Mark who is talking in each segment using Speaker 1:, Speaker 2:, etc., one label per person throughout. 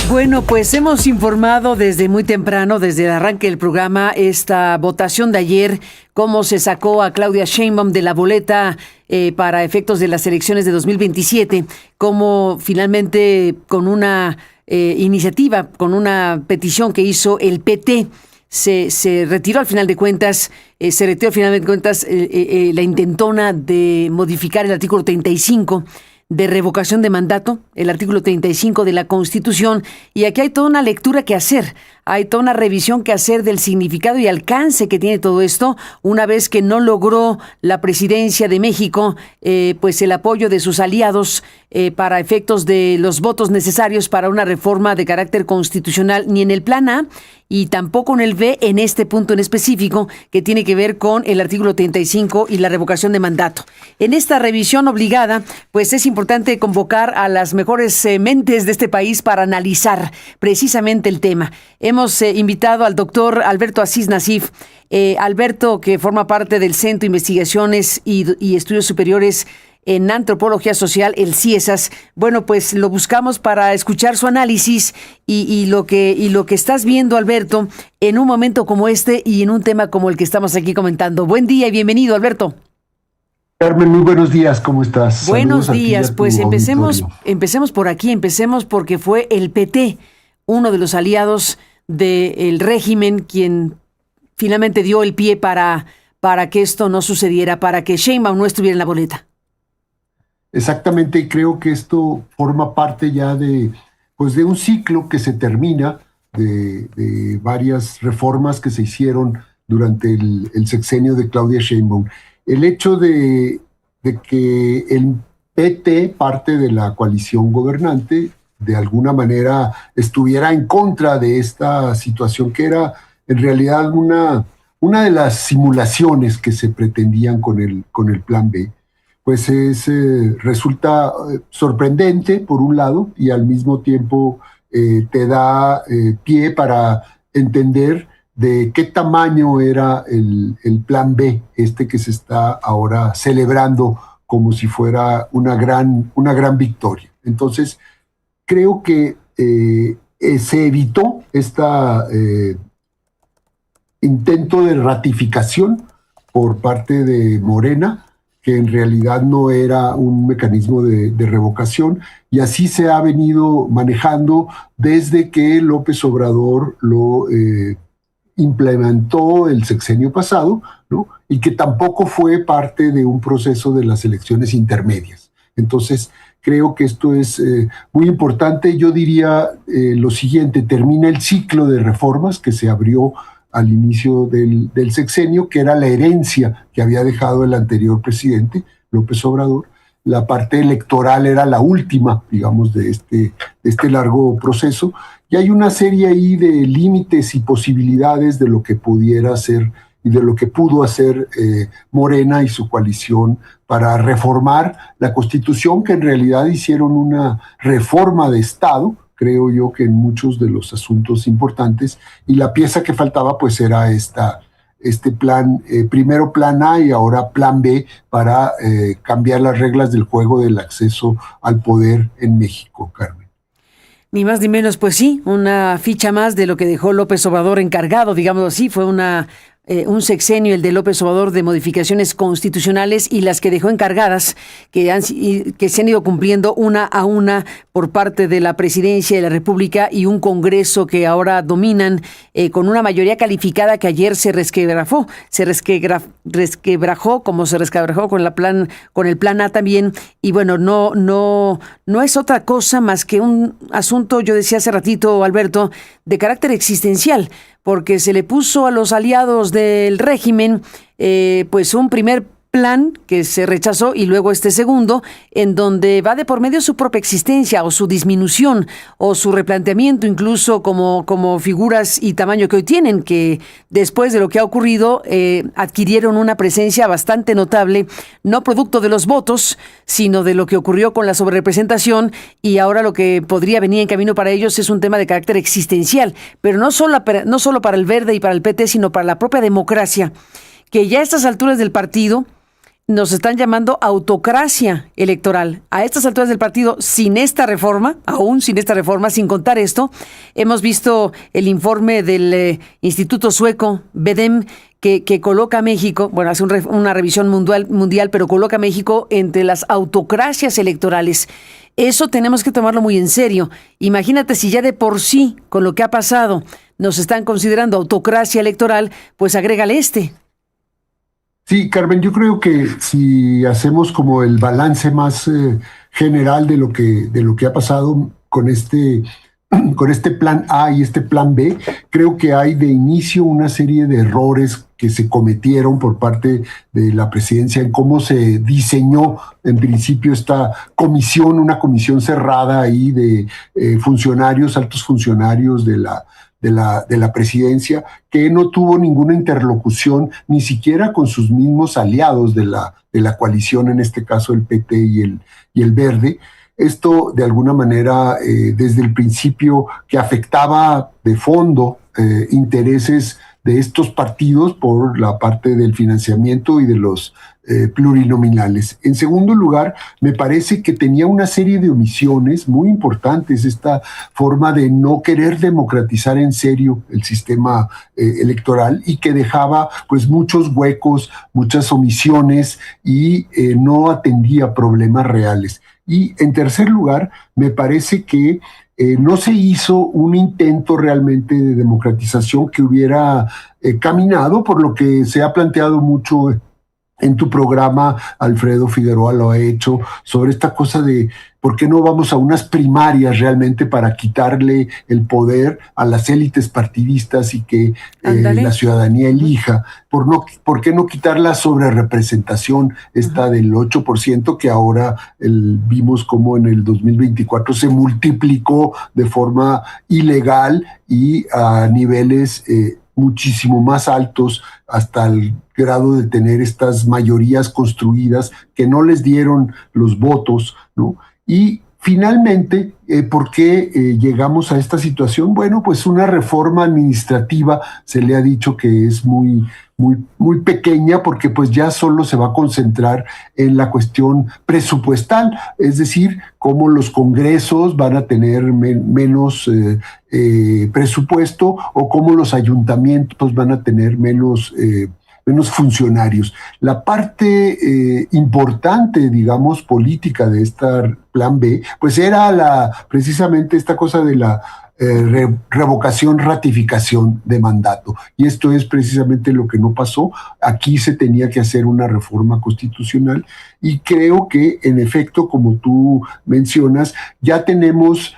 Speaker 1: Bueno, pues hemos informado desde muy temprano, desde el arranque del programa, esta votación de ayer, cómo se sacó a Claudia Sheinbaum de la boleta para efectos de las elecciones de 2027, cómo finalmente con una iniciativa, con una petición que hizo el PT, se retiró al final de cuentas, la intentona de modificar el artículo 35 de revocación de mandato, el artículo 35 de la Constitución, y aquí hay toda una lectura que hacer, hay toda una revisión que hacer del significado y alcance que tiene todo esto, una vez que no logró la presidencia de México, pues el apoyo de sus aliados para efectos de los votos necesarios para una reforma de carácter constitucional, ni en el plan A, y tampoco en el B, en este punto en específico, que tiene que ver con el artículo 35 y la revocación de mandato. En esta revisión obligada, pues es importante convocar a las mejores mentes de este país para analizar precisamente el tema. Hemos invitado al doctor Alberto Asís Nasif. Alberto, que forma parte del Centro de Investigaciones y Estudios Superiores en Antropología Social, el CIESAS. Bueno, pues lo buscamos para escuchar su análisis y lo que estás viendo, Alberto, en un momento como este y en un tema como el que estamos aquí comentando. Buen día y bienvenido, Alberto.
Speaker 2: Carmen, muy buenos días, ¿cómo estás?
Speaker 1: Buenos días, pues empecemos por aquí, empecemos porque fue el PT, uno de los aliados del régimen, quien finalmente dio el pie para que esto no sucediera, para que Sheinbaum no estuviera en la boleta.
Speaker 2: Exactamente, y creo que esto forma parte ya de un ciclo que se termina, de varias reformas que se hicieron durante el sexenio de Claudia Sheinbaum. El hecho de que el PT, parte de la coalición gobernante, de alguna manera estuviera en contra de esta situación que era en realidad una de las simulaciones que se pretendían con el plan B, pues resulta sorprendente por un lado y al mismo tiempo te da pie para entender de qué tamaño era el plan B, que se está ahora celebrando como si fuera una gran victoria. Entonces, creo que se evitó intento de ratificación por parte de Morena, que en realidad no era un mecanismo de revocación, y así se ha venido manejando desde que López Obrador lo implementó el sexenio pasado, ¿no? Y que tampoco fue parte de un proceso de las elecciones intermedias. Entonces, creo que esto es muy importante. Yo diría lo siguiente: termina el ciclo de reformas que se abrió al inicio del sexenio, que era la herencia que había dejado el anterior presidente, López Obrador. La parte electoral era la última, digamos, de este largo proceso, y hay una serie ahí de límites y posibilidades de lo que pudiera hacer y de lo que pudo hacer Morena y su coalición para reformar la Constitución, que en realidad hicieron una reforma de Estado, creo yo, que en muchos de los asuntos importantes, y la pieza que faltaba pues era este plan, primero plan A y ahora plan B, para cambiar las reglas del juego del acceso al poder en México, Carmen.
Speaker 1: Ni más ni menos, pues sí, una ficha más de lo que dejó López Obrador encargado, digamos así. Fue un sexenio, el de López Obrador, de modificaciones constitucionales, y las que dejó encargadas, que se han ido cumpliendo una a una por parte de la Presidencia de la República y un Congreso que ahora dominan con una mayoría calificada que ayer se resquebrajó como se resquebrajó con el plan A también. Y bueno, no es otra cosa más que un asunto, yo decía hace ratito, Alberto, de carácter existencial, porque se le puso a los aliados del régimen pues un primer plan que se rechazó, y luego este segundo, en donde va de por medio su propia existencia o su disminución o su replanteamiento, incluso como figuras y tamaño que hoy tienen, que después de lo que ha ocurrido adquirieron una presencia bastante notable, no producto de los votos, sino de lo que ocurrió con la sobrerepresentación, y ahora lo que podría venir en camino para ellos es un tema de carácter existencial, pero no solo para el Verde y para el PT, sino para la propia democracia, que ya a estas alturas del partido nos están llamando autocracia electoral. A estas alturas del partido, sin esta reforma, aún sin esta reforma, sin contar esto, hemos visto el informe del Instituto Sueco, BEDEM, que coloca a México, bueno, hace una revisión mundial, pero coloca a México entre las autocracias electorales. Eso tenemos que tomarlo muy en serio. Imagínate si ya de por sí, con lo que ha pasado, nos están considerando autocracia electoral, pues agrégale este.
Speaker 2: Sí, Carmen, yo creo que si hacemos como el balance más general de lo que ha pasado con este plan A y este plan B, creo que hay de inicio una serie de errores que se cometieron por parte de la presidencia en cómo se diseñó en principio esta comisión, una comisión cerrada ahí de funcionarios, altos funcionarios de la presidencia, que no tuvo ninguna interlocución ni siquiera con sus mismos aliados de la coalición, en este caso el PT y el Verde. Esto, de alguna manera, desde el principio, que afectaba de fondo intereses de estos partidos por la parte del financiamiento y de los plurinominales. En segundo lugar, me parece que tenía una serie de omisiones muy importantes, esta forma de no querer democratizar en serio el sistema electoral, y que dejaba pues muchos huecos, muchas omisiones, y no atendía problemas reales. Y en tercer lugar, me parece que no se hizo un intento realmente de democratización que hubiera caminado por lo que se ha planteado mucho en tu programa. Alfredo Figueroa lo ha hecho, sobre esta cosa de por qué no vamos a unas primarias realmente para quitarle el poder a las élites partidistas y que la ciudadanía elija. ¿Por qué no quitar la sobrerepresentación esta del 8% que ahora vimos como en el 2024 se multiplicó de forma ilegal y a niveles muchísimo más altos, hasta el grado de tener estas mayorías construidas que no les dieron los votos, ¿no? Y finalmente, ¿por qué llegamos a esta situación? Bueno, pues una reforma administrativa se le ha dicho que es muy pequeña, porque pues ya solo se va a concentrar en la cuestión presupuestal, es decir, cómo los congresos van a tener menos presupuesto, o cómo los ayuntamientos van a tener menos funcionarios. La parte importante, digamos, política de esta plan B, pues era precisamente esta cosa de la revocación, ratificación de mandato. Y esto es precisamente lo que no pasó. Aquí se tenía que hacer una reforma constitucional, y creo que, en efecto, como tú mencionas, ya tenemos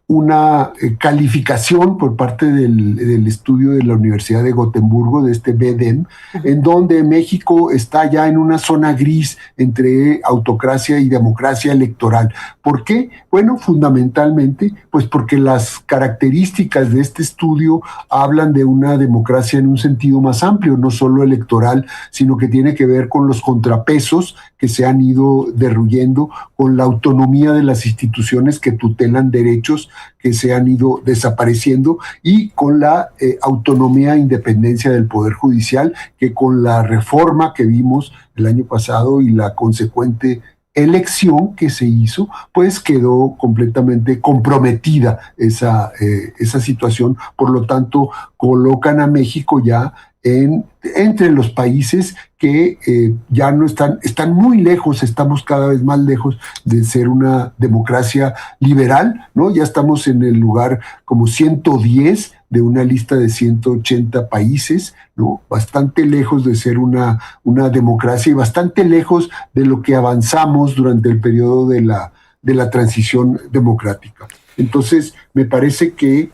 Speaker 2: una calificación por parte del estudio de la Universidad de Gotemburgo, de este BEDEM, en donde México está ya en una zona gris entre autocracia y democracia electoral. ¿Por qué? Bueno, fundamentalmente, pues porque las características de este estudio hablan de una democracia en un sentido más amplio, no solo electoral, sino que tiene que ver con los contrapesos que se han ido derruyendo, con la autonomía de las instituciones que tutelan derechos que se han ido desapareciendo, y con la autonomía e independencia del Poder Judicial, que con la reforma que vimos el año pasado y la consecuente elección que se hizo, pues quedó completamente comprometida esa situación. Por lo tanto, colocan a México ya entre los países que ya no están muy lejos, estamos cada vez más lejos de ser una democracia liberal, ¿no? Ya estamos en el lugar como 110 de una lista de 180 países, ¿no? Bastante lejos de ser una democracia, y bastante lejos de lo que avanzamos durante el periodo de la transición democrática. Entonces, me parece que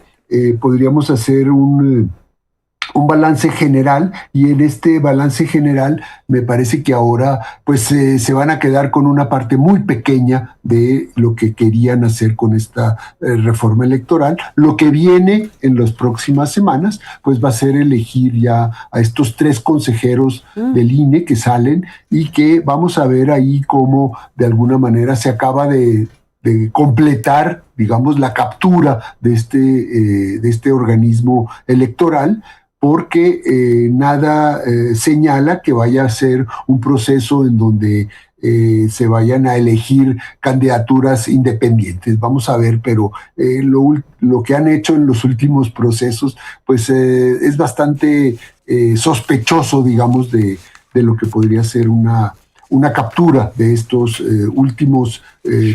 Speaker 2: podríamos hacer un balance general, y en este balance general me parece que ahora pues se van a quedar con una parte muy pequeña de lo que querían hacer con esta reforma electoral. Lo que viene en las próximas semanas pues va a ser elegir ya a estos 3 consejeros del INE que salen, y que vamos a ver ahí cómo de alguna manera se acaba de completar, digamos, la captura de este organismo electoral, porque nada señala que vaya a ser un proceso en donde se vayan a elegir candidaturas independientes. Vamos a ver, pero lo que han hecho en los últimos procesos, pues es bastante sospechoso, digamos, de lo que podría ser una captura de estos últimos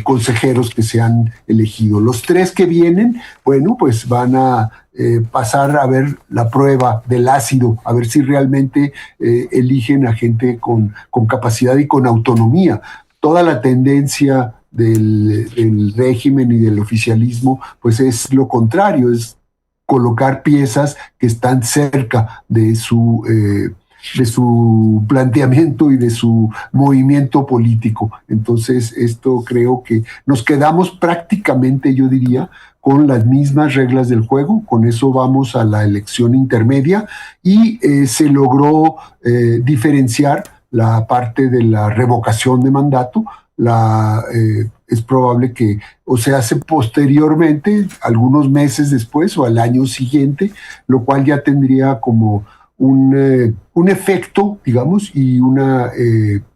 Speaker 2: consejeros que se han elegido. Los 3 que vienen, bueno, pues van a pasar a ver la prueba del ácido, a ver si realmente eligen a gente con capacidad y con autonomía. Toda la tendencia del régimen y del oficialismo, pues es lo contrario, es colocar piezas que están cerca de su planteamiento y de su movimiento político. Entonces, esto creo que nos quedamos prácticamente, yo diría, con las mismas reglas del juego. Con eso vamos a la elección intermedia y se logró diferenciar la parte de la revocación de mandato. Es probable que o se hace posteriormente, algunos meses después o al año siguiente, lo cual ya tendría como un efecto, digamos, y una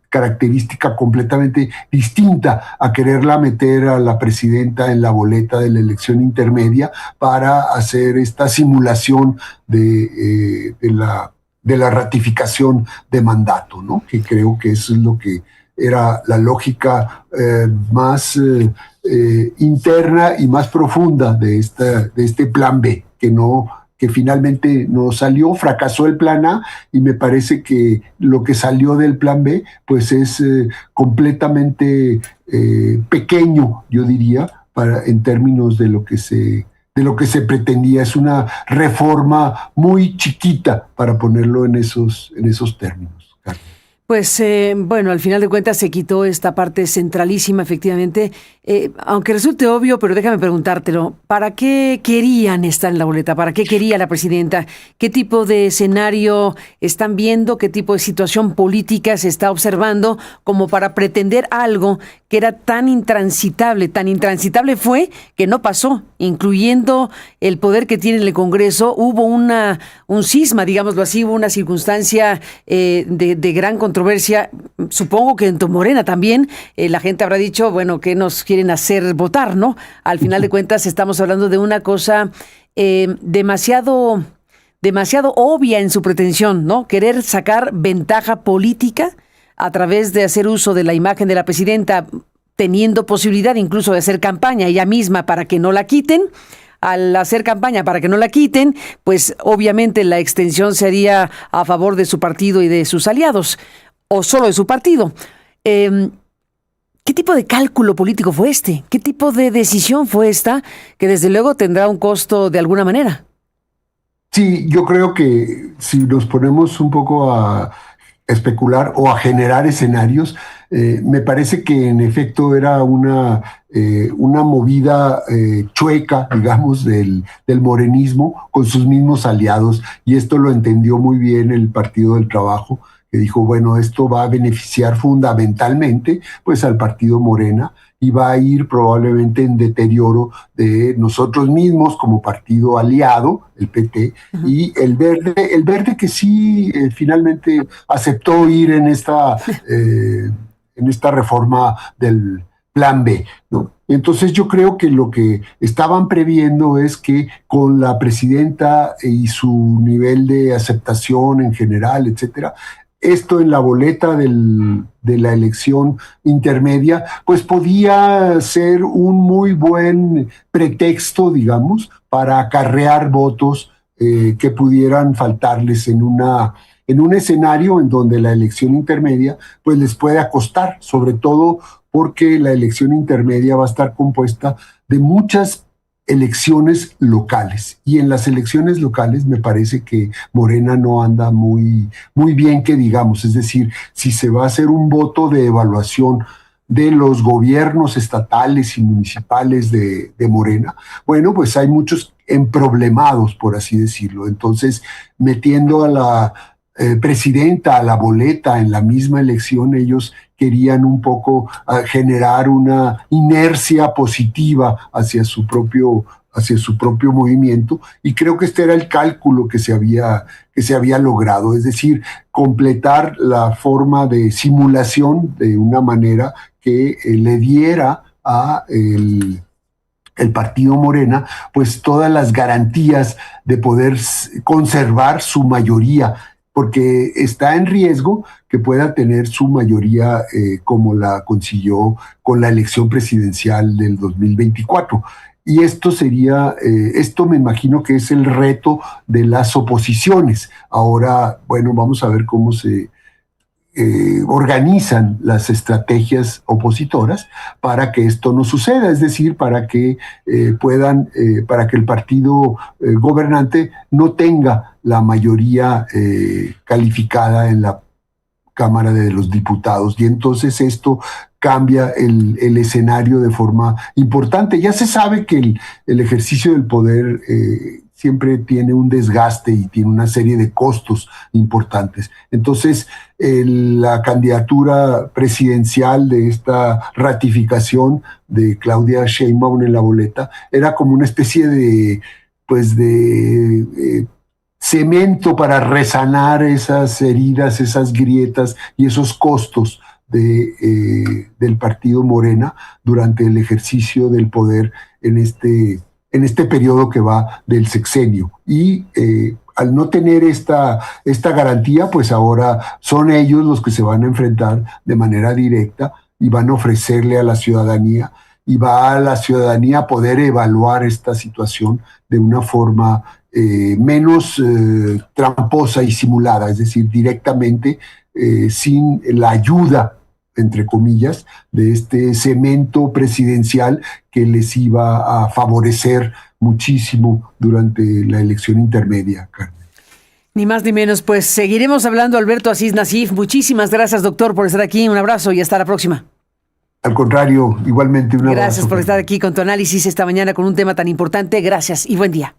Speaker 2: característica completamente distinta a quererla meter a la presidenta en la boleta de la elección intermedia para hacer esta simulación de la ratificación de mandato, ¿no? Que creo que eso es lo que era la lógica más interna y más profunda de este plan B, que finalmente no salió, fracasó el plan A, y me parece que lo que salió del plan B pues es completamente pequeño, yo diría, en términos de lo que se pretendía. Es una reforma muy chiquita, para ponerlo en esos términos, Carlos.
Speaker 1: Pues bueno, al final de cuentas se quitó esta parte centralísima, efectivamente, aunque resulte obvio, pero déjame preguntártelo, ¿para qué querían estar en la boleta? ¿Para qué quería la presidenta? ¿Qué tipo de escenario están viendo? ¿Qué tipo de situación política se está observando como para pretender algo que era tan intransitable? Tan intransitable fue que no pasó, incluyendo el poder que tiene el Congreso. Hubo un cisma, digámoslo así, hubo una circunstancia de gran controversia. Supongo que en Morena también la gente habrá dicho, bueno, ¿qué nos quieren hacer votar, no? Al final de cuentas estamos hablando de una cosa demasiado obvia en su pretensión, ¿no? Querer sacar ventaja política a través de hacer uso de la imagen de la presidenta, teniendo posibilidad incluso de hacer campaña ella misma para que no la quiten. Al hacer campaña para que no la quiten, pues obviamente la extensión sería a favor de su partido y de sus aliados, o solo de su partido. ¿Qué tipo de cálculo político fue este? ¿Qué tipo de decisión fue esta? Que desde luego tendrá un costo de alguna manera.
Speaker 2: Sí, yo creo que si nos ponemos un poco a especular o a generar escenarios, me parece que en efecto era una movida chueca, digamos, del morenismo con sus mismos aliados, y esto lo entendió muy bien el Partido del Trabajo, que dijo, bueno, esto va a beneficiar fundamentalmente pues al Partido Morena y va a ir probablemente en deterioro de nosotros mismos como partido aliado, el PT, uh-huh. Y el Verde que sí finalmente aceptó ir en esta reforma del Plan B, ¿no? Entonces yo creo que lo que estaban previendo es que con la presidenta y su nivel de aceptación en general, etcétera, esto en la boleta de la elección intermedia, pues podía ser un muy buen pretexto, digamos, para acarrear votos que pudieran faltarles en un escenario en donde la elección intermedia pues les puede costar, sobre todo porque la elección intermedia va a estar compuesta de muchas elecciones locales, y en las elecciones locales me parece que Morena no anda muy bien, que digamos. Es decir, si se va a hacer un voto de evaluación de los gobiernos estatales y municipales de Morena, bueno, pues hay muchos emproblemados, por así decirlo. Entonces, metiendo a la presidenta a la boleta en la misma elección, ellos querían un poco generar una inercia positiva hacia su propio hacia su propio movimiento, y creo que este era el cálculo que se había logrado, es decir, completar la forma de simulación de una manera que le diera a el partido Morena, pues todas las garantías de poder conservar su mayoría, porque está en riesgo que pueda tener su mayoría como la consiguió con la elección presidencial del 2024. Y esto esto me imagino que es el reto de las oposiciones. Ahora, bueno, vamos a ver cómo se organizan las estrategias opositoras para que esto no suceda, es decir, para que para que el partido gobernante no tenga la mayoría calificada en la Cámara de los Diputados, y entonces esto cambia el escenario de forma importante. Ya se sabe que el ejercicio del poder siempre tiene un desgaste y tiene una serie de costos importantes. Entonces, la candidatura presidencial de esta ratificación de Claudia Sheinbaum en la boleta era como una especie de cemento para resanar esas heridas, esas grietas y esos costos del partido Morena durante el ejercicio del poder en este periodo que va del sexenio. Y al no tener esta garantía, pues ahora son ellos los que se van a enfrentar de manera directa y van a ofrecerle a la ciudadanía, y va a la ciudadanía a poder evaluar esta situación de una forma menos tramposa y simulada, es decir, directamente, sin la ayuda, entre comillas, de este cemento presidencial que les iba a favorecer muchísimo durante la elección intermedia, Carmen.
Speaker 1: Ni más ni menos, pues seguiremos hablando. Alberto Asís Nassif, muchísimas gracias, doctor, por estar aquí. Un abrazo y hasta la próxima.
Speaker 2: Al contrario, igualmente un abrazo.
Speaker 1: Gracias por estar aquí con tu análisis esta mañana con un tema tan importante. Gracias y buen día.